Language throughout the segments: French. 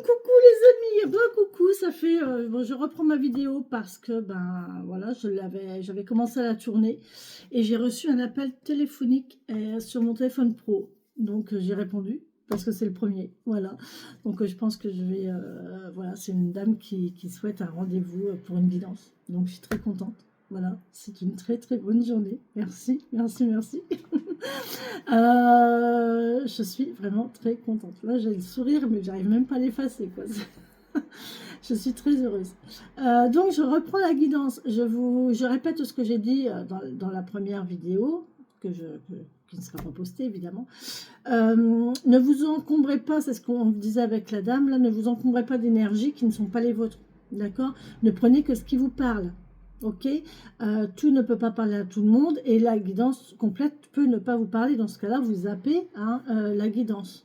coucou les amis, coucou, ça fait, bon, je reprends ma vidéo parce que, voilà, j'avais commencé à la tourner et j'ai reçu un appel téléphonique sur mon téléphone pro, donc j'ai répondu parce que c'est le premier, voilà, donc je pense que je vais, voilà, c'est une dame qui souhaite un rendez-vous pour une guidance, donc je suis très contente, voilà, c'est une très très bonne journée, merci, merci, merci. Je suis vraiment très contente. Là, j'ai le sourire, mais j'arrive même pas à l'effacer, quoi. Je suis très heureuse. Donc, je reprends la guidance. Je répète ce que j'ai dit dans la première vidéo, qui ne sera pas postée, évidemment. Ne vous encombrez pas, c'est ce qu'on disait avec la dame, là, ne vous encombrez pas d'énergie qui ne sont pas les vôtres. D'accord? Ne prenez que ce qui vous parle. Ok, tout ne peut pas parler à tout le monde et la guidance complète peut ne pas vous parler. Dans ce cas-là, vous zappez la guidance.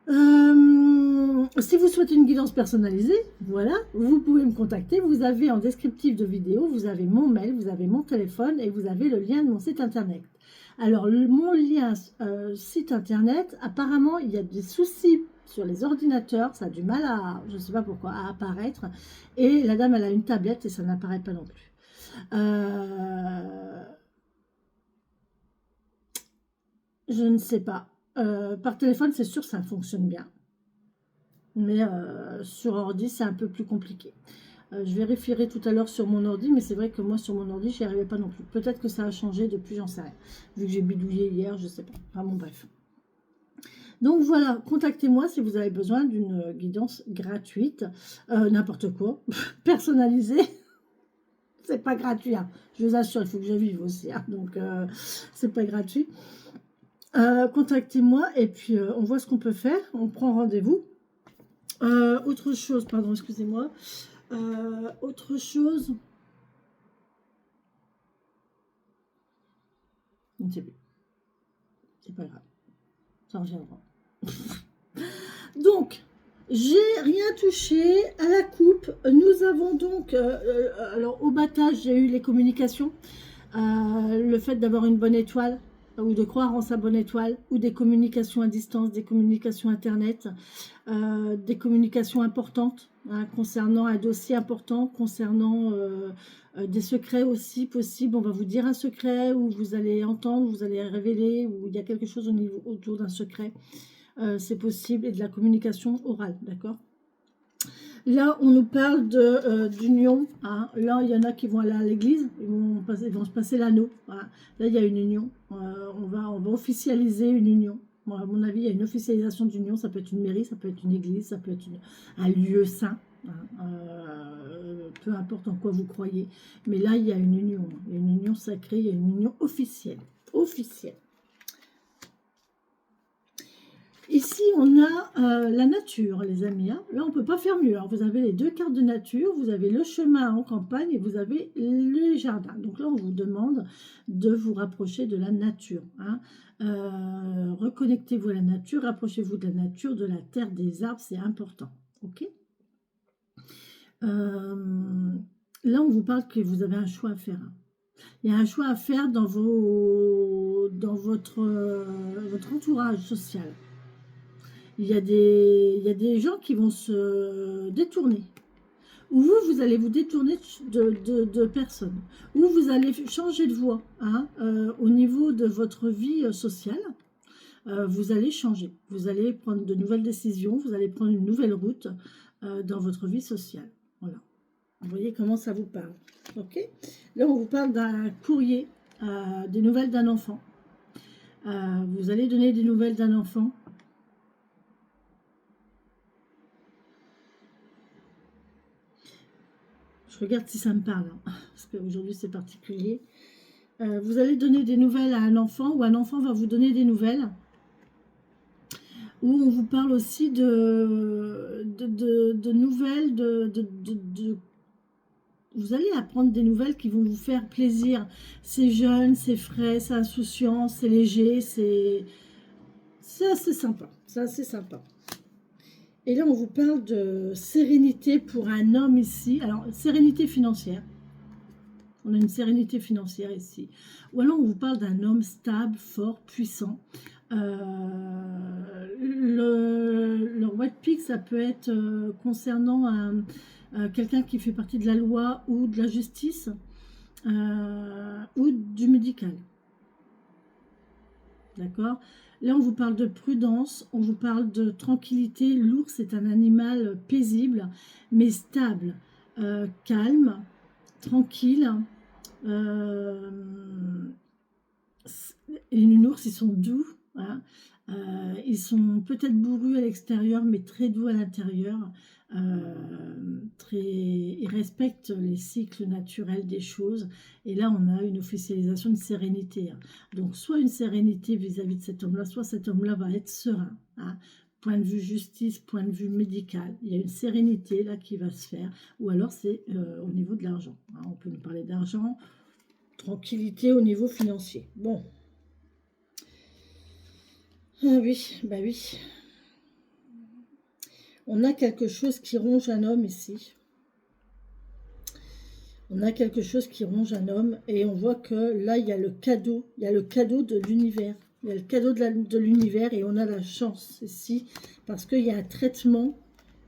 Si vous souhaitez une guidance personnalisée, voilà, vous pouvez me contacter. Vous avez en descriptif de vidéo, vous avez mon mail, vous avez mon téléphone et vous avez le lien de mon site internet. Alors, mon lien site internet, apparemment, il y a des soucis sur les ordinateurs, ça a du mal à, je ne sais pas pourquoi, à apparaître. Et la dame, elle a une tablette et ça n'apparaît pas non plus. Je ne sais pas. Par téléphone, c'est sûr, ça fonctionne bien. Mais sur ordi, c'est un peu plus compliqué. Je vérifierai tout à l'heure sur mon ordi, mais c'est vrai que moi, sur mon ordi, j'y arrivais pas non plus. Peut-être que ça a changé depuis, j'en sais rien. Vu que j'ai bidouillé hier, je sais pas. Enfin bon, bref. Donc voilà, contactez-moi si vous avez besoin d'une guidance gratuite. N'importe quoi, personnalisée. C'est pas gratuit, hein. Je vous assure, il faut que je vive aussi. Hein. Donc, c'est pas gratuit. Contactez-moi et puis on voit ce qu'on peut faire. On prend rendez-vous. Autre chose, pardon, excusez-moi. Autre chose. Je ne sais plus. C'est pas grave. Ça reviendra. Donc, j'ai rien touché à la coupe. Nous avons donc, alors au battage, j'ai eu les communications. Le fait d'avoir une bonne étoile, ou de croire en sa bonne étoile, ou des communications à distance, des communications internet, des communications importantes concernant un dossier important, concernant des secrets aussi possibles. On va vous dire un secret, ou vous allez entendre, vous allez révéler, ou il y a quelque chose autour d'un secret. C'est possible, et de la communication orale, d'accord? Là, on nous parle d'union. Hein. Là, il y en a qui vont aller à l'église, ils vont se passer l'anneau. Voilà. Là, il y a une union. On va officialiser une union. Bon, à mon avis, il y a une officialisation d'union. Ça peut être une mairie, ça peut être une église, ça peut être un lieu saint. Hein. Peu importe en quoi vous croyez. Mais là, il y a une union. Il y a une union sacrée, il y a une union officielle. Officielle. Ici, on a la nature, les amis. Hein. Là, on ne peut pas faire mieux. Alors, vous avez les deux cartes de nature, vous avez le chemin en campagne et vous avez le jardin. Donc là, on vous demande de vous rapprocher de la nature. Hein. Reconnectez-vous à la nature, rapprochez-vous de la nature, de la terre, des arbres, c'est important. Ok. Là, on vous parle que vous avez un choix à faire. Il y a un choix à faire dans votre entourage social. Il y a des gens qui vont se détourner. Ou vous allez vous détourner de personnes. Ou vous allez changer de voie au niveau de votre vie sociale. Vous allez changer. Vous allez prendre de nouvelles décisions. Vous allez prendre une nouvelle route dans votre vie sociale. Voilà. Vous voyez comment ça vous parle. Ok. Là, on vous parle d'un courrier, des nouvelles d'un enfant. Vous allez donner des nouvelles d'un enfant. Je regarde si ça me parle, hein, parce qu'aujourd'hui c'est particulier. Vous allez donner des nouvelles à un enfant, ou un enfant va vous donner des nouvelles. Ou on vous parle aussi de nouvelles, vous allez apprendre des nouvelles qui vont vous faire plaisir. C'est jeune, c'est frais, c'est insouciant, c'est léger, c'est assez sympa. C'est assez sympa. Et là, on vous parle de sérénité pour un homme ici. Alors, sérénité financière. On a une sérénité financière ici. Ou alors, on vous parle d'un homme stable, fort, puissant. Le White Pig, ça peut être concernant quelqu'un qui fait partie de la loi ou de la justice ou du médical. D'accord? Là, on vous parle de prudence, on vous parle de tranquillité. L'ours est un animal paisible, mais stable, calme, tranquille. Les ours, ils sont doux. Hein. Ils sont peut-être bourrus à l'extérieur, mais très doux à l'intérieur. Ils respectent les cycles naturels des choses. Et là, on a une officialisation de sérénité. Hein. Donc, soit une sérénité vis-à-vis de cet homme-là, soit cet homme-là va être serein. Hein. Point de vue justice, point de vue médical. Il y a une sérénité là qui va se faire. Ou alors, c'est au niveau de l'argent. Hein. On peut nous parler d'argent. Tranquillité au niveau financier. Bon. Ah oui, bah oui. On a quelque chose qui ronge un homme ici. On a quelque chose qui ronge un homme et on voit que là, il y a le cadeau. Il y a le cadeau de l'univers. Il y a le cadeau de l'univers et on a la chance ici parce qu'il y a un traitement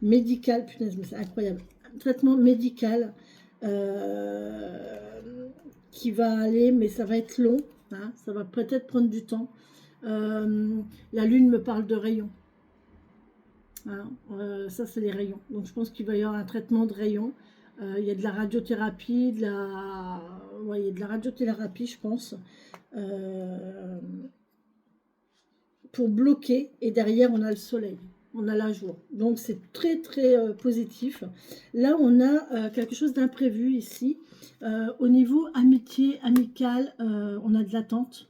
médical. Punaise, mais c'est incroyable. Un traitement médical qui va aller, mais ça va être long. Hein, ça va peut-être prendre du temps. La lune me parle de rayons. Hein, ça, c'est les rayons. Donc, je pense qu'il va y avoir un traitement de rayons. Il y a de la radiothérapie, ouais, il y a de la radiothérapie, je pense, pour bloquer. Et derrière, on a le soleil, on a la joie. Donc, c'est très, très positif. Là, on a quelque chose d'imprévu ici. Au niveau amitié, amical, on a de l'attente.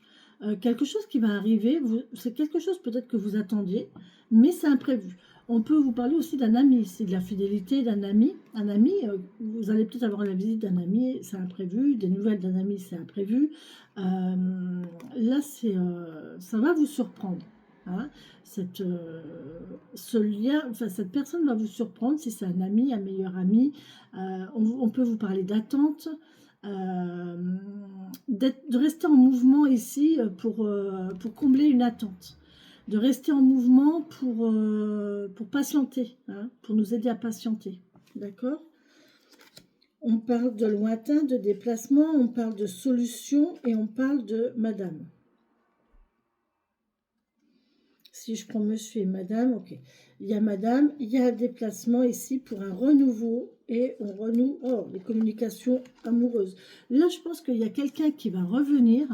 Quelque chose qui va arriver, c'est quelque chose peut-être que vous attendiez, mais c'est imprévu. On peut vous parler aussi d'un ami, c'est de la fidélité d'un ami. Un ami, vous allez peut-être avoir la visite d'un ami, c'est imprévu, des nouvelles d'un ami, c'est imprévu. Là, ça va vous surprendre. Hein. Ce lien, enfin, cette personne va vous surprendre si c'est un ami, un meilleur ami. On peut vous parler d'attente. De rester en mouvement ici pour combler une attente, de rester en mouvement pour patienter, hein, pour nous aider à patienter, d'accord? On parle de lointain, de déplacement, on parle de solution et on parle de madame. Si je prends monsieur et madame, ok. Il y a madame, il y a un déplacement ici pour un renouveau et on renoue les communications amoureuses. Là, je pense qu'il y a quelqu'un qui va revenir,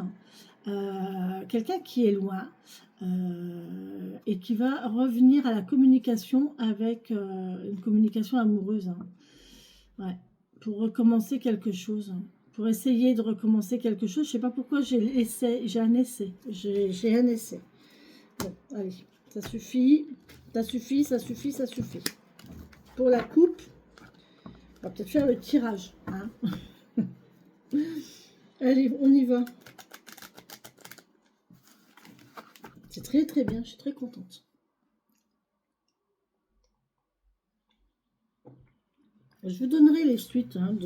quelqu'un qui est loin et qui va revenir à la communication avec une communication amoureuse. Hein. Ouais, pour recommencer quelque chose. Pour essayer de recommencer quelque chose. Je ne sais pas pourquoi j'ai un essai. J'ai un essai. Bon, allez, ça suffit, ça suffit, ça suffit, ça suffit. Pour la coupe, on va peut-être faire le tirage. Hein. Allez, on y va. C'est très très bien, je suis très contente. Je vous donnerai les suites hein,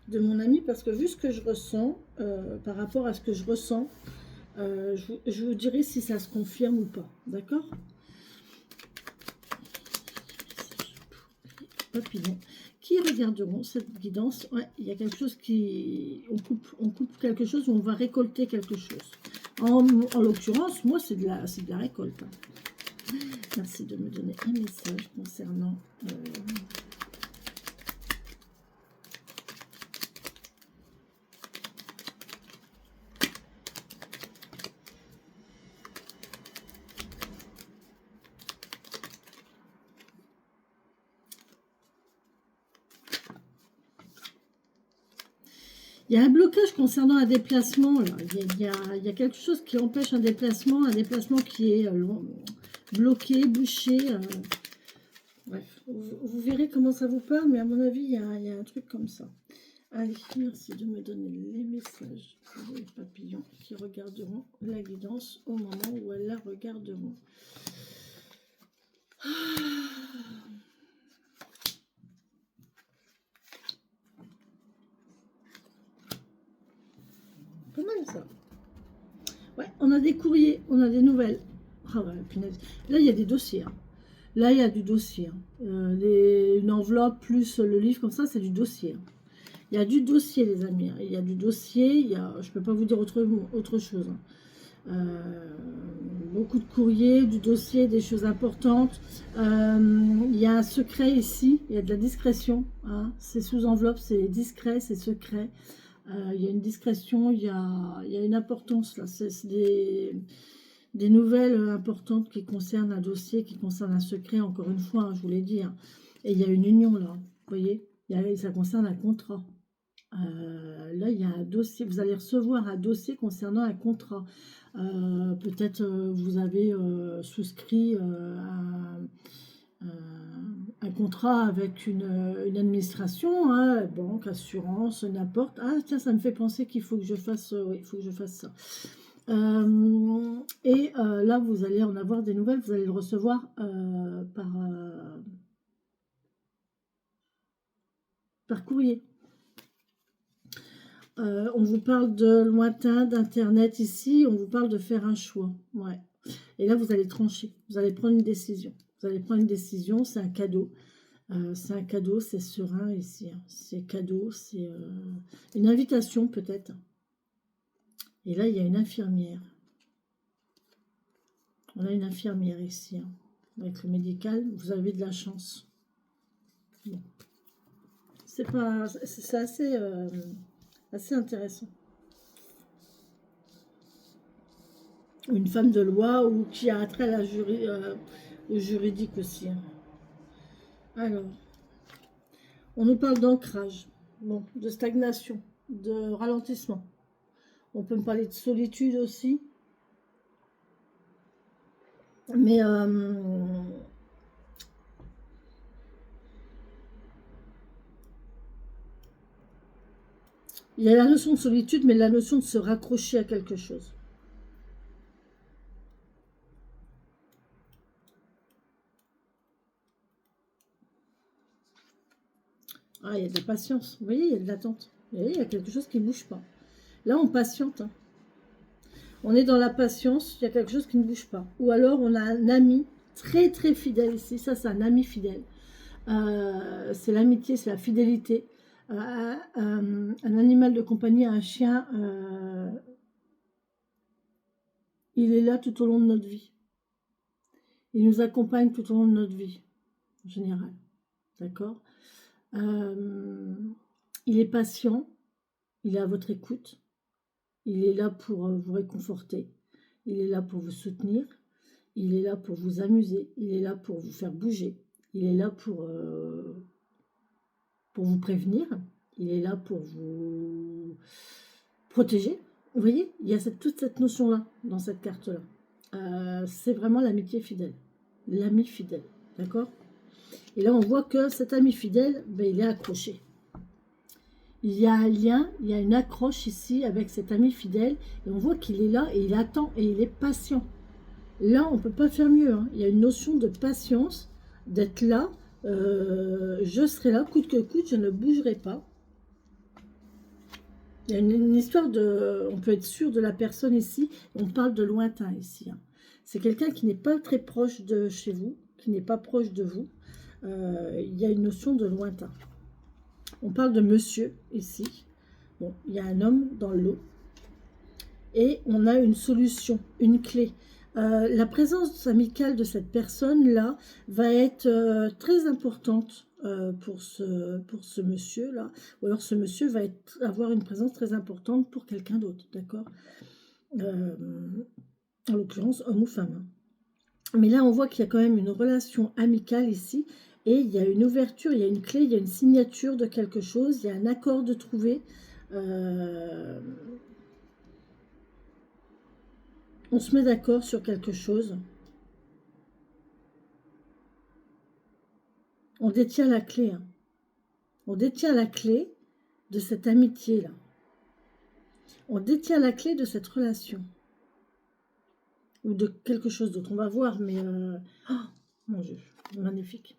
de mon ami parce que vu ce que je ressens, par rapport à ce que je ressens, je vous dirai si ça se confirme ou pas, d'accord? Papillons qui regarderont cette guidance. Ouais, il y a quelque chose qui... On coupe quelque chose ou on va récolter quelque chose. En l'occurrence, moi, c'est de la récolte. Hein. Merci de me donner un message concernant... Il y a un blocage concernant un déplacement. Là. Il y a quelque chose qui empêche un déplacement qui est bloqué, bouché. Bref, vous verrez comment ça vous parle, mais à mon avis, il y a un truc comme ça. Allez, merci de me donner les messages pour les papillons qui regarderont la guidance au moment où elles la regarderont. Pas mal ça. Ouais, on a des courriers, on a des nouvelles. Ah ouais, punaise. Là, il y a des dossiers. Hein. Là, il y a du dossier. Hein. Une enveloppe plus le livre comme ça, c'est du dossier. Hein. Il y a du dossier, les amis. Hein. Il y a du dossier. Je ne peux pas vous dire autre chose. Hein. Beaucoup de courriers, du dossier, des choses importantes. Il y a un secret ici. Il y a de la discrétion. Hein. C'est sous enveloppe, c'est discret, c'est secret. Il y a une discrétion, il y a une importance là. C'est des nouvelles importantes qui concernent un dossier, qui concernent un secret, encore une fois, hein, je vous l'ai dit. Hein. Et il y a une union là, vous voyez, ça concerne un contrat. Là, il y a un dossier, vous allez recevoir un dossier concernant un contrat. Peut-être vous avez souscrit un contrat avec une administration, hein, banque, assurance, n'importe. Ah tiens, ça me fait penser qu'il faut que je fasse, oui, il faut que je fasse ça. Là, vous allez en avoir des nouvelles, vous allez le recevoir par courrier. On vous parle de lointain, d'internet ici, on vous parle de faire un choix. Ouais. Et là, vous allez trancher, vous allez prendre une décision. Vous allez prendre une décision, c'est un cadeau. C'est serein ici. Hein. C'est cadeau, c'est une invitation peut-être. Et là, il y a une infirmière. On a une infirmière ici. Hein. Avec le médical, vous avez de la chance. Bon. C'est assez intéressant. Une femme de loi ou qui a attrait à au juridique aussi. Hein. Alors, on nous parle d'ancrage, bon, de stagnation, de ralentissement. On peut me parler de solitude aussi. Mais il y a la notion de solitude, mais la notion de se raccrocher à quelque chose. Ah, il y a de la patience. Vous voyez, il y a de l'attente. Vous voyez, il y a quelque chose qui ne bouge pas. Là, on patiente. Hein. On est dans la patience, il y a quelque chose qui ne bouge pas. Ou alors, on a un ami très, très fidèle ici. Ça, c'est un ami fidèle. C'est l'amitié, c'est la fidélité. Un animal de compagnie, un chien, il est là tout au long de notre vie. Il nous accompagne tout au long de notre vie, en général. D'accord ? Il est patient, il est à votre écoute, il est là pour vous réconforter, il est là pour vous soutenir, il est là pour vous amuser, il est là pour vous faire bouger, il est là pour vous prévenir, il est là pour vous protéger. Vous voyez, il y a toute cette notion-là dans cette carte-là. C'est vraiment l'amitié fidèle, l'ami fidèle, d'accord ? Et là, on voit que cet ami fidèle, ben, il est accroché. Il y a un lien, il y a une accroche ici avec cet ami fidèle. Et on voit qu'il est là et il attend et il est patient. Là, on ne peut pas faire mieux. Hein. Il y a une notion de patience, d'être là. Je serai là, coûte que coûte, je ne bougerai pas. Il y a une histoire de... On peut être sûr de la personne ici. On parle de lointain ici. Hein. C'est quelqu'un qui n'est pas très proche de chez vous, qui n'est pas proche de vous. Il y a une notion de lointain. On parle de monsieur ici. Bon, il y a un homme dans l'eau. Et on a une solution, une clé. La présence amicale de cette personne-là va être très importante pour ce monsieur-là. Ou alors ce monsieur va avoir une présence très importante pour quelqu'un d'autre, d'accord ? En l'occurrence, homme ou femme. Mais là, on voit qu'il y a quand même une relation amicale ici. Et il y a une ouverture, il y a une clé, il y a une signature de quelque chose, il y a un accord de trouver. On se met d'accord sur quelque chose. On détient la clé. Hein. On détient la clé de cette amitié-là. On détient la clé de cette relation. Ou de quelque chose d'autre. On va voir, mais... Oh, mon Dieu, magnifique.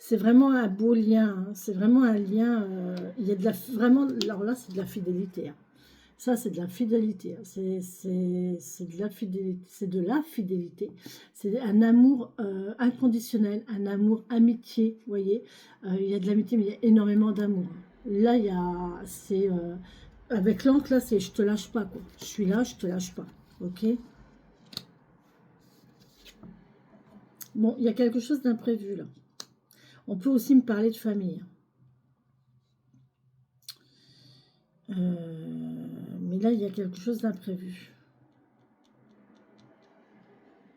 C'est vraiment un beau lien, hein. C'est vraiment un lien, il y a de la, vraiment, alors là c'est de la fidélité. Hein. Ça, c'est de la fidélité. Hein. C'est de la fidélité. C'est de la fidélité. C'est un amour inconditionnel, un amour amitié. Vous voyez, il y a de l'amitié, mais il y a énormément d'amour. Là, il y a, c'est avec l'encre là, c'est je te lâche pas quoi. Je suis là, je te lâche pas. Ok. Bon, il y a quelque chose d'imprévu là. On peut aussi me parler de famille. Mais là, il y a quelque chose d'imprévu.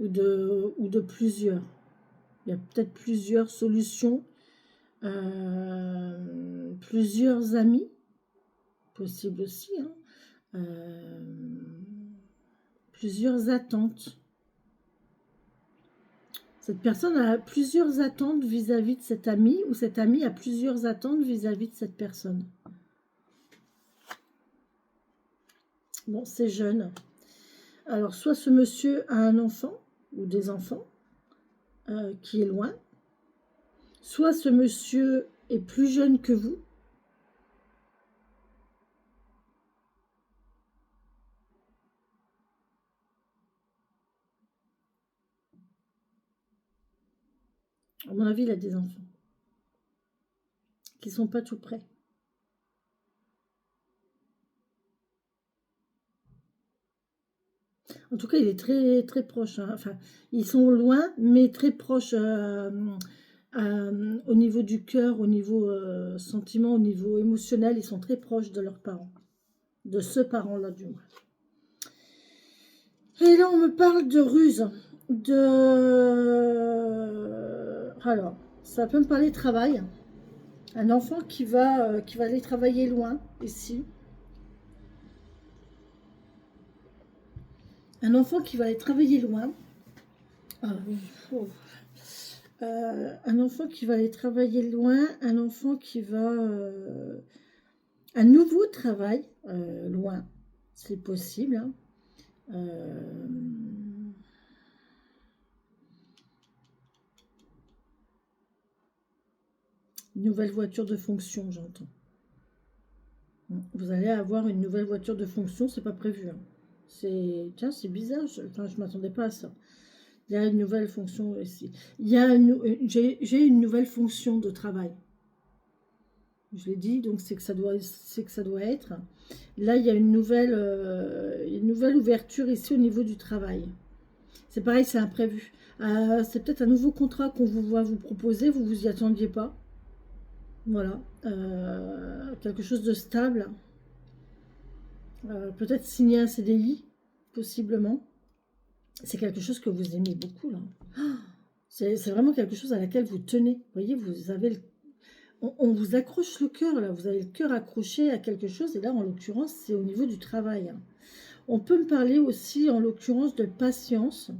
Ou de plusieurs. Il y a peut-être plusieurs solutions, plusieurs amis, possible aussi, hein, plusieurs attentes. Cette personne a plusieurs attentes vis-à-vis de cet ami, ou cet ami a plusieurs attentes vis-à-vis de cette personne. Bon, c'est jeune. Alors, soit ce monsieur a un enfant, ou des enfants, qui est loin, soit ce monsieur est plus jeune que vous. À mon avis, il a des enfants qui ne sont pas tout près. En tout cas, il est très, très proche. Hein. Enfin, ils sont loin, mais très proches au niveau du cœur, au niveau sentiment, au niveau émotionnel. Ils sont très proches de leurs parents. De ce parent-là, du moins. Et là, on me parle de ruse. Alors, ça peut me parler de travail. Un enfant qui va aller travailler loin, ici. Un enfant qui va aller travailler loin. Un enfant qui va aller travailler loin. Un enfant qui va... un nouveau travail loin. C'est possible. Hein. Une nouvelle voiture de fonction, j'entends. Vous allez avoir une nouvelle voiture de fonction, c'est pas prévu. Hein. Tiens, c'est bizarre, je m'attendais pas à ça. Il y a une nouvelle fonction ici. J'ai une nouvelle fonction de travail. Je l'ai dit, donc c'est que ça doit être. Là, il y a une nouvelle ouverture ici au niveau du travail. C'est pareil, c'est imprévu. C'est peut-être un nouveau contrat qu'on va vous proposer, vous vous y attendiez pas. Voilà, quelque chose de stable. Peut-être signer un CDI, possiblement. C'est quelque chose que vous aimez beaucoup, là. C'est vraiment quelque chose à laquelle vous tenez. Vous voyez, vous avez on vous accroche le cœur, là. Vous avez le cœur accroché à quelque chose. Et là, en l'occurrence, c'est au niveau du travail. Hein. On peut me parler aussi, en l'occurrence, de patience.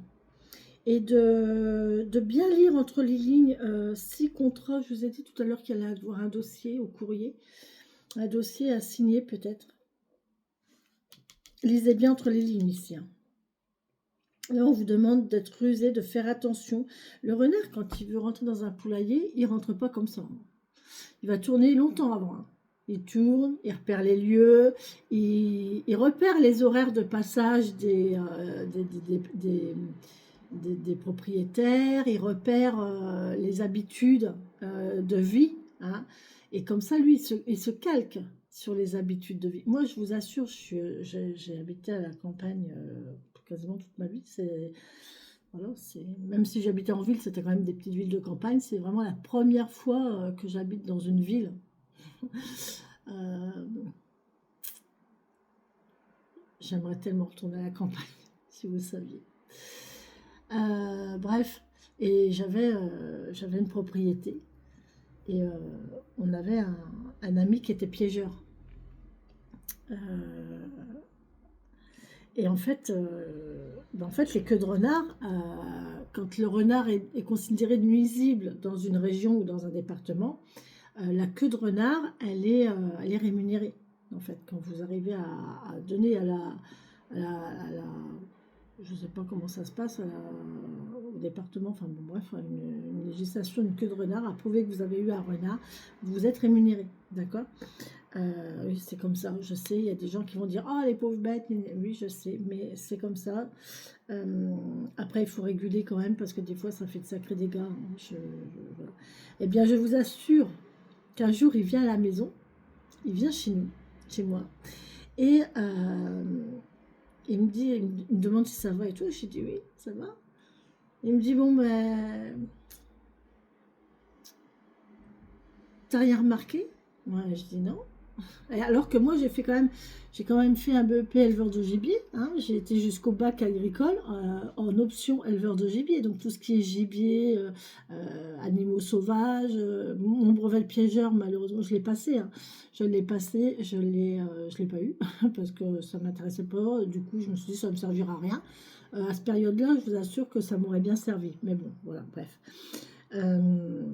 Et de bien lire entre les lignes 6 contrats. Je vous ai dit tout à l'heure qu'il allait avoir un dossier au courrier. Un dossier à signer, peut-être. Lisez bien entre les lignes ici. Hein. Là, on vous demande d'être rusé, de faire attention. Le renard, quand il veut rentrer dans un poulailler, il ne rentre pas comme ça. Il va tourner longtemps avant. Hein. Il tourne, il repère les lieux, il repère les horaires de passage des propriétaires, il repère les habitudes de vie. Hein. Et comme ça, lui, il se calque sur les habitudes de vie. Moi, je vous assure, j'ai habité à la campagne quasiment toute ma vie. Voilà, même si j'habitais en ville, c'était quand même des petites villes de campagne. C'est vraiment la première fois que j'habite dans une ville. J'aimerais tellement retourner à la campagne, si vous saviez. Bref, et j'avais une propriété. Et on avait un ami qui était piégeur. Et en fait, les queues de renard, quand le renard est considéré nuisible dans une région ou dans un département, la queue de renard, elle est rémunérée. En fait, quand vous arrivez à donner à la je ne sais pas comment ça se passe au département, enfin bon bref, une législation, une queue de renard, à prouver que vous avez eu un renard, vous êtes rémunéré, d'accord ? Oui, c'est comme ça, je sais, il y a des gens qui vont dire: «Oh les pauvres bêtes», oui, je sais, mais c'est comme ça. Après, il faut réguler quand même parce que des fois, ça fait de sacrés dégâts, hein. Voilà. Eh bien, je vous assure qu'un jour, il vient à la maison, il vient chez nous, chez moi, et il me dit, il me demande si ça va et tout. Je lui dis: «Oui, ça va». Il me dit: «Bon, ben, t'as rien remarqué?» Moi, je dis: «Non». Et alors que moi, j'ai quand même fait un BEP éleveur de gibier, hein. J'ai été jusqu'au bac agricole en option éleveur de gibier. Donc tout ce qui est gibier, animaux sauvages, mon brevet de piégeur, malheureusement, je l'ai passé, hein. Je l'ai passé, je l'ai pas eu parce que ça m'intéressait pas. Du coup, je me suis dit, ça me servira à rien. À cette période-là, je vous assure que ça m'aurait bien servi. Mais bon, voilà, bref. Euh,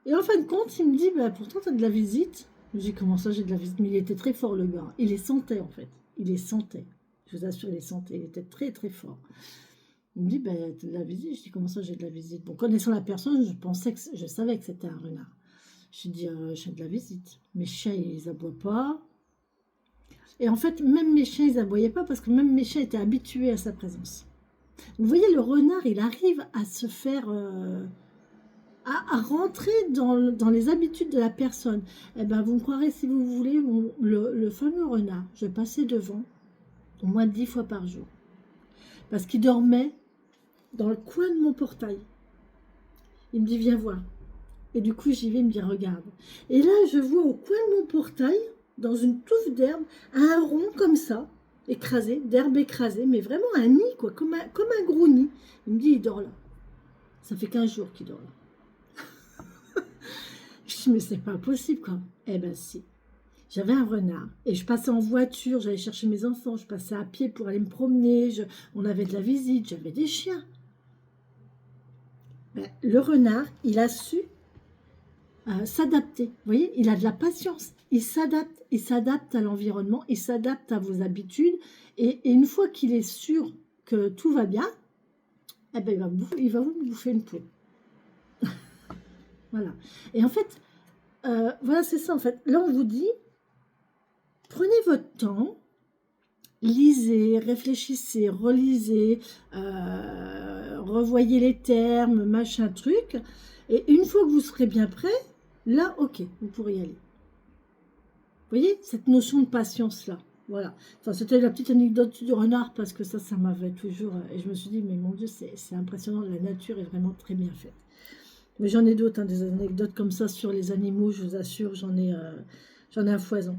et en fin de compte, il me dit, bah, pourtant, tu as de la visite. J'ai dit, comment ça, j'ai de la visite? Mais il était très fort, le gars. Il les sentait, en fait. Il les sentait. Je vous assure, il les sentait. Il était très, très fort. Il me dit, bah, tu as de la visite. Je dis, comment ça, j'ai de la visite? Bon, connaissant la personne, je savais que c'était un renard. Je lui dis, j'ai de la visite. Mes chiens, ils aboient pas. Et en fait, même mes chiens, ils aboyaient pas parce que même mes chiens étaient habitués à sa présence. Vous voyez, le renard, il arrive à se faire... à rentrer dans les habitudes de la personne. Eh ben, vous me croirez si vous voulez, le fameux renard, je passais devant au moins 10 fois par jour. Parce qu'il dormait dans le coin de mon portail. Il me dit, viens voir. Et du coup, j'y vais, il me dit, regarde. Et là, je vois au coin de mon portail, dans une touffe d'herbe, un rond comme ça, écrasé, d'herbe écrasée, mais vraiment un nid, quoi, comme un gros nid. Il me dit, il dort là. Ça fait 15 jours qu'il dort là. Je dis, mais c'est pas possible, quoi. Eh ben, si. J'avais un renard et je passais en voiture, j'allais chercher mes enfants, je passais à pied pour aller me promener, on avait de la visite, j'avais des chiens. Ben, le renard, il a su s'adapter. Vous voyez, il a de la patience. Il s'adapte à l'environnement, il s'adapte à vos habitudes. Et une fois qu'il est sûr que tout va bien, eh ben, il va vous bouffer une poule. Voilà. Et en fait, voilà, c'est ça. En fait, là, on vous dit, prenez votre temps, lisez, réfléchissez, relisez, revoyez les termes, machin truc. Et une fois que vous serez bien prêt, là, ok, vous pourrez y aller. Vous voyez, cette notion de patience-là. Voilà. Enfin, c'était la petite anecdote du renard parce que ça m'avait toujours... Et je me suis dit, mais mon Dieu, c'est impressionnant, la nature est vraiment très bien faite. Mais j'en ai d'autres, hein, des anecdotes comme ça sur les animaux, je vous assure, j'en ai à foison.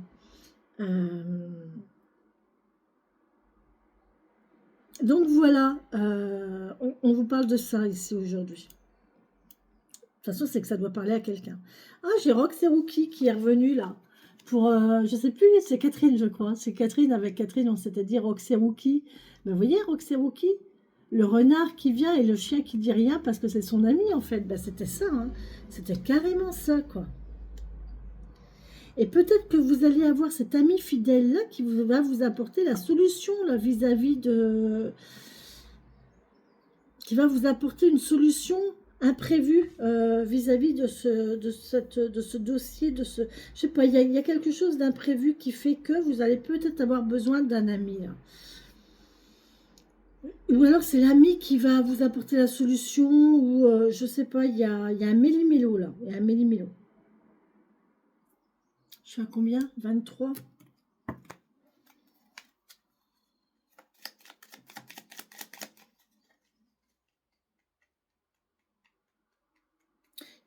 Donc voilà, on vous parle de ça ici aujourd'hui. De toute façon, c'est que ça doit parler à quelqu'un. Ah, j'ai Rox et Rookie qui est revenu là. Pour, je sais plus, c'est Catherine, je crois. C'est Catherine, avec Catherine, on s'était dit Rox et Rookie. Ben, vous voyez, Rox et Rookie, le renard qui vient et le chien qui dit rien parce que c'est son ami en fait. Ben, c'était ça, hein. C'était carrément ça, quoi. Et peut-être que vous allez avoir cet ami fidèle là qui va vous apporter la solution là vis-à-vis de... qui va vous apporter une solution imprévue vis-à-vis de ce dossier, je sais pas, il y a quelque chose d'imprévu qui fait que vous allez peut-être avoir besoin d'un ami. Là. Ou alors c'est l'ami qui va vous apporter la solution, ou je sais pas, il y a un méli-mélo là, il y a un méli-mélo. Je suis à combien? 23.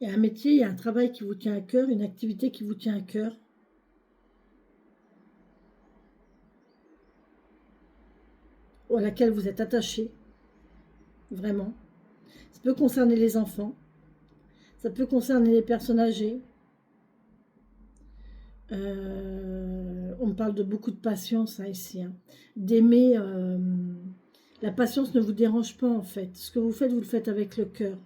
Il y a un métier, il y a un travail qui vous tient à cœur, une activité qui vous tient à cœur. Ou à laquelle vous êtes attaché, vraiment. Ça peut concerner les enfants, ça peut concerner les personnes âgées. On me parle de beaucoup de patience hein, ici. Hein. D'aimer. La patience ne vous dérange pas en fait. Ce que vous le faites avec le cœur.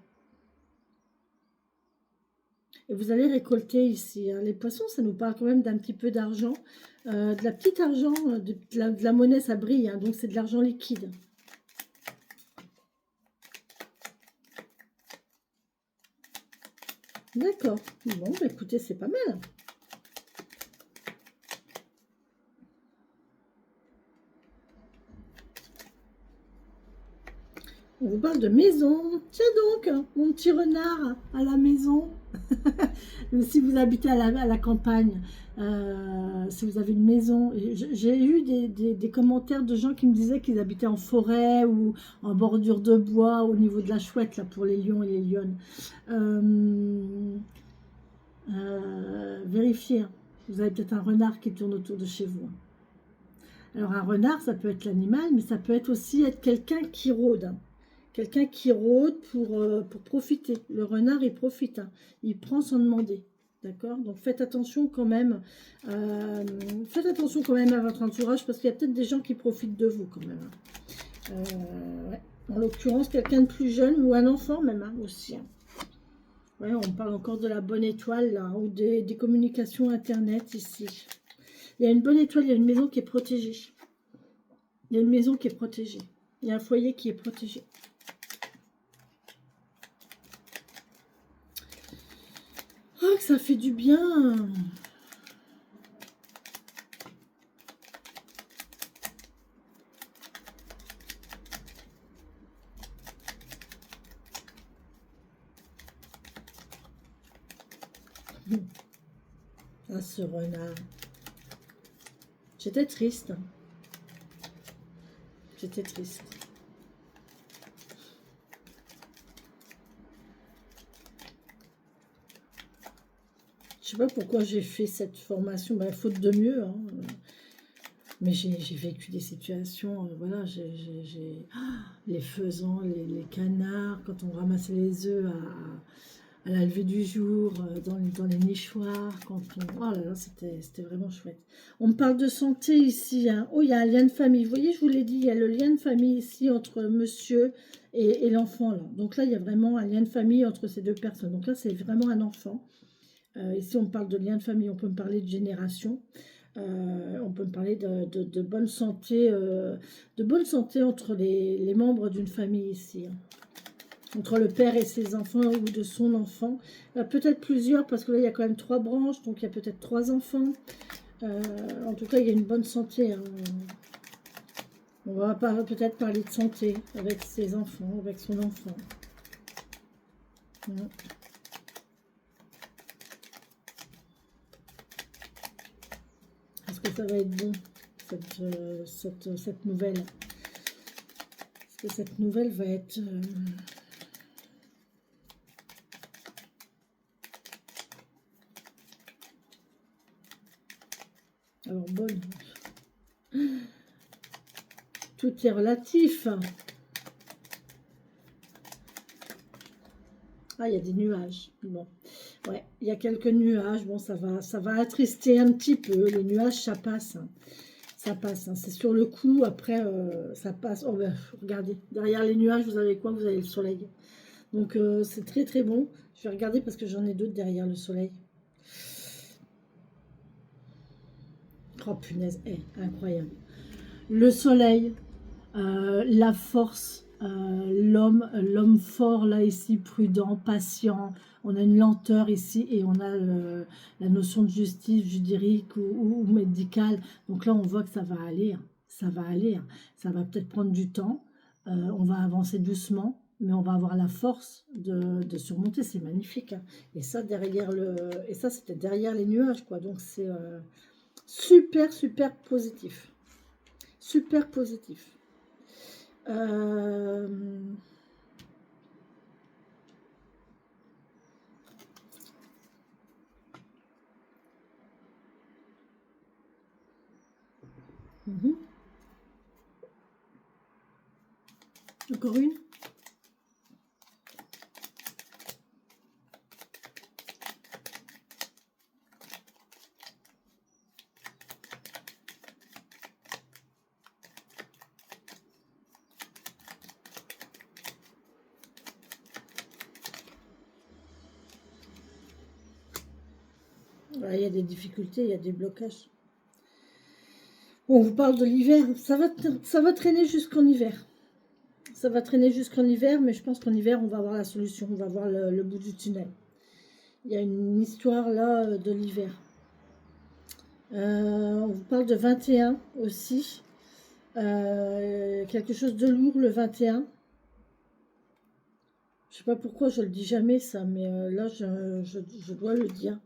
Et vous allez récolter ici. Hein. Les poissons, ça nous parle quand même d'un petit peu d'argent. De la petite argent, de la monnaie, ça brille. Hein, donc c'est de l'argent liquide. D'accord. Bon, bah, écoutez, c'est pas mal. On vous parle de maison. Tiens donc, mon petit renard à la maison. Si vous habitez à la campagne, si vous avez une maison. J'ai eu des commentaires de gens qui me disaient qu'ils habitaient en forêt ou en bordure de bois au niveau de la chouette, là, pour les lions et les lionnes. Vérifiez. Hein. Vous avez peut-être un renard qui tourne autour de chez vous. Alors un renard, ça peut être l'animal, mais ça peut être aussi être quelqu'un qui rôde. Quelqu'un qui rôde pour profiter. Le renard, il profite. Hein. Il prend sans demander. D'accord. Donc faites attention quand même. Faites attention quand même à votre entourage parce qu'il y a peut-être des gens qui profitent de vous quand même. Ouais. En l'occurrence, quelqu'un de plus jeune ou un enfant même hein, aussi. Hein. Ouais, on parle encore de la bonne étoile là, ou des communications internet ici. Il y a une bonne étoile, il y a une maison qui est protégée. Il y a une maison qui est protégée. Il y a un foyer qui est protégé. Oh, que ça fait du bien. Ah, ce renard. J'étais triste. J'étais triste. Je sais pas pourquoi j'ai fait cette formation, ben, faute de mieux. Hein. Mais j'ai vécu des situations, voilà, les faisans, les canards, quand on ramassait les œufs à la levée du jour, dans les nichoirs, quand on... Oh là là, c'était vraiment chouette. On me parle de santé ici, hein. Oh, il y a un lien de famille. Vous voyez, je vous l'ai dit, il y a le lien de famille ici entre monsieur et l'enfant, là. Donc là, il y a vraiment un lien de famille entre ces deux personnes. Donc là, c'est vraiment un enfant. Ici, on parle de lien de famille, on peut me parler de génération. On peut me parler de bonne santé, entre les membres d'une famille ici. Hein. Entre le père et ses enfants ou de son enfant. Peut-être plusieurs, parce que là, il y a quand même 3 branches, donc il y a peut-être 3 enfants. En tout cas, il y a une bonne santé. Hein. On va peut-être parler de santé avec ses enfants, avec son enfant. Est-ce que ça va être bon, cette nouvelle? Est-ce que cette nouvelle va être... Alors, bonne. Tout est relatif. Ah, il y a des nuages. Bon, ouais, il y a quelques nuages. Bon, ça va attrister un petit peu. Les nuages, ça passe. Hein. Ça passe. Hein. C'est sur le coup. Après, ça passe. Oh, ben, regardez. Derrière les nuages, vous avez quoi? Vous avez le soleil. Donc, c'est très, très bon. Je vais regarder parce que j'en ai d'autres derrière le soleil. Oh, punaise. Incroyable. Le soleil, la force, l'homme fort là ici, prudent, patient, on a une lenteur ici et on a la notion de justice juridique ou médicale, donc là on voit que ça va aller, hein. Ça va aller, hein. Ça va peut-être prendre du temps, on va avancer doucement, mais on va avoir la force de surmonter, c'est magnifique, hein. Et ça c'était derrière les nuages, quoi, donc c'est super, super positif. Super positif. Encore une. Voilà, il y a des difficultés, il y a des blocages. On vous parle de l'hiver, ça va traîner jusqu'en hiver. Ça va traîner jusqu'en hiver, mais je pense qu'en hiver, on va avoir la solution, on va voir le bout du tunnel. Il y a une histoire là de l'hiver. On vous parle de 21 aussi. Quelque chose de lourd le 21. Je sais pas pourquoi je le dis jamais ça, mais là, je dois le dire.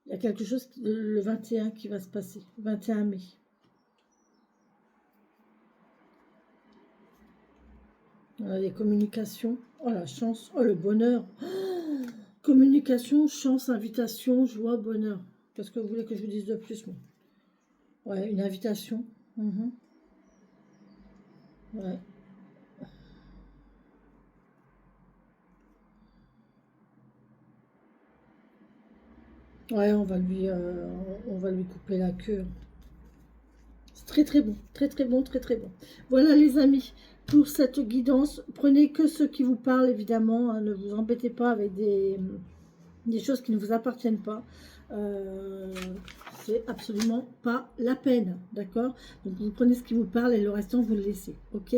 Il y a quelque chose le 21 qui va se passer, 21 mai. Voilà, les communications. Oh la chance, oh le bonheur. Oh, communication, chance, invitation, joie, bonheur. Qu'est-ce que vous voulez que je vous dise de plus, moi? Ouais, une invitation. Mhm. Ouais. Ouais, on va lui couper la queue. C'est très très bon, très très bon, très très bon. Voilà les amis, pour cette guidance, prenez que ce qui vous parle évidemment, hein, ne vous embêtez pas avec des choses qui ne vous appartiennent pas. Euh, c'est absolument pas la peine, d'accord? Donc vous prenez ce qui vous parle et le restant vous le laissez, ok?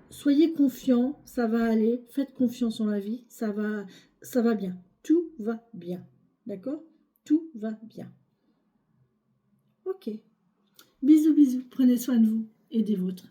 Soyez confiants, ça va aller, faites confiance en la vie, ça va bien, tout va bien, d'accord? Tout va bien, ok? Bisous, bisous. Prenez soin de vous et des vôtres.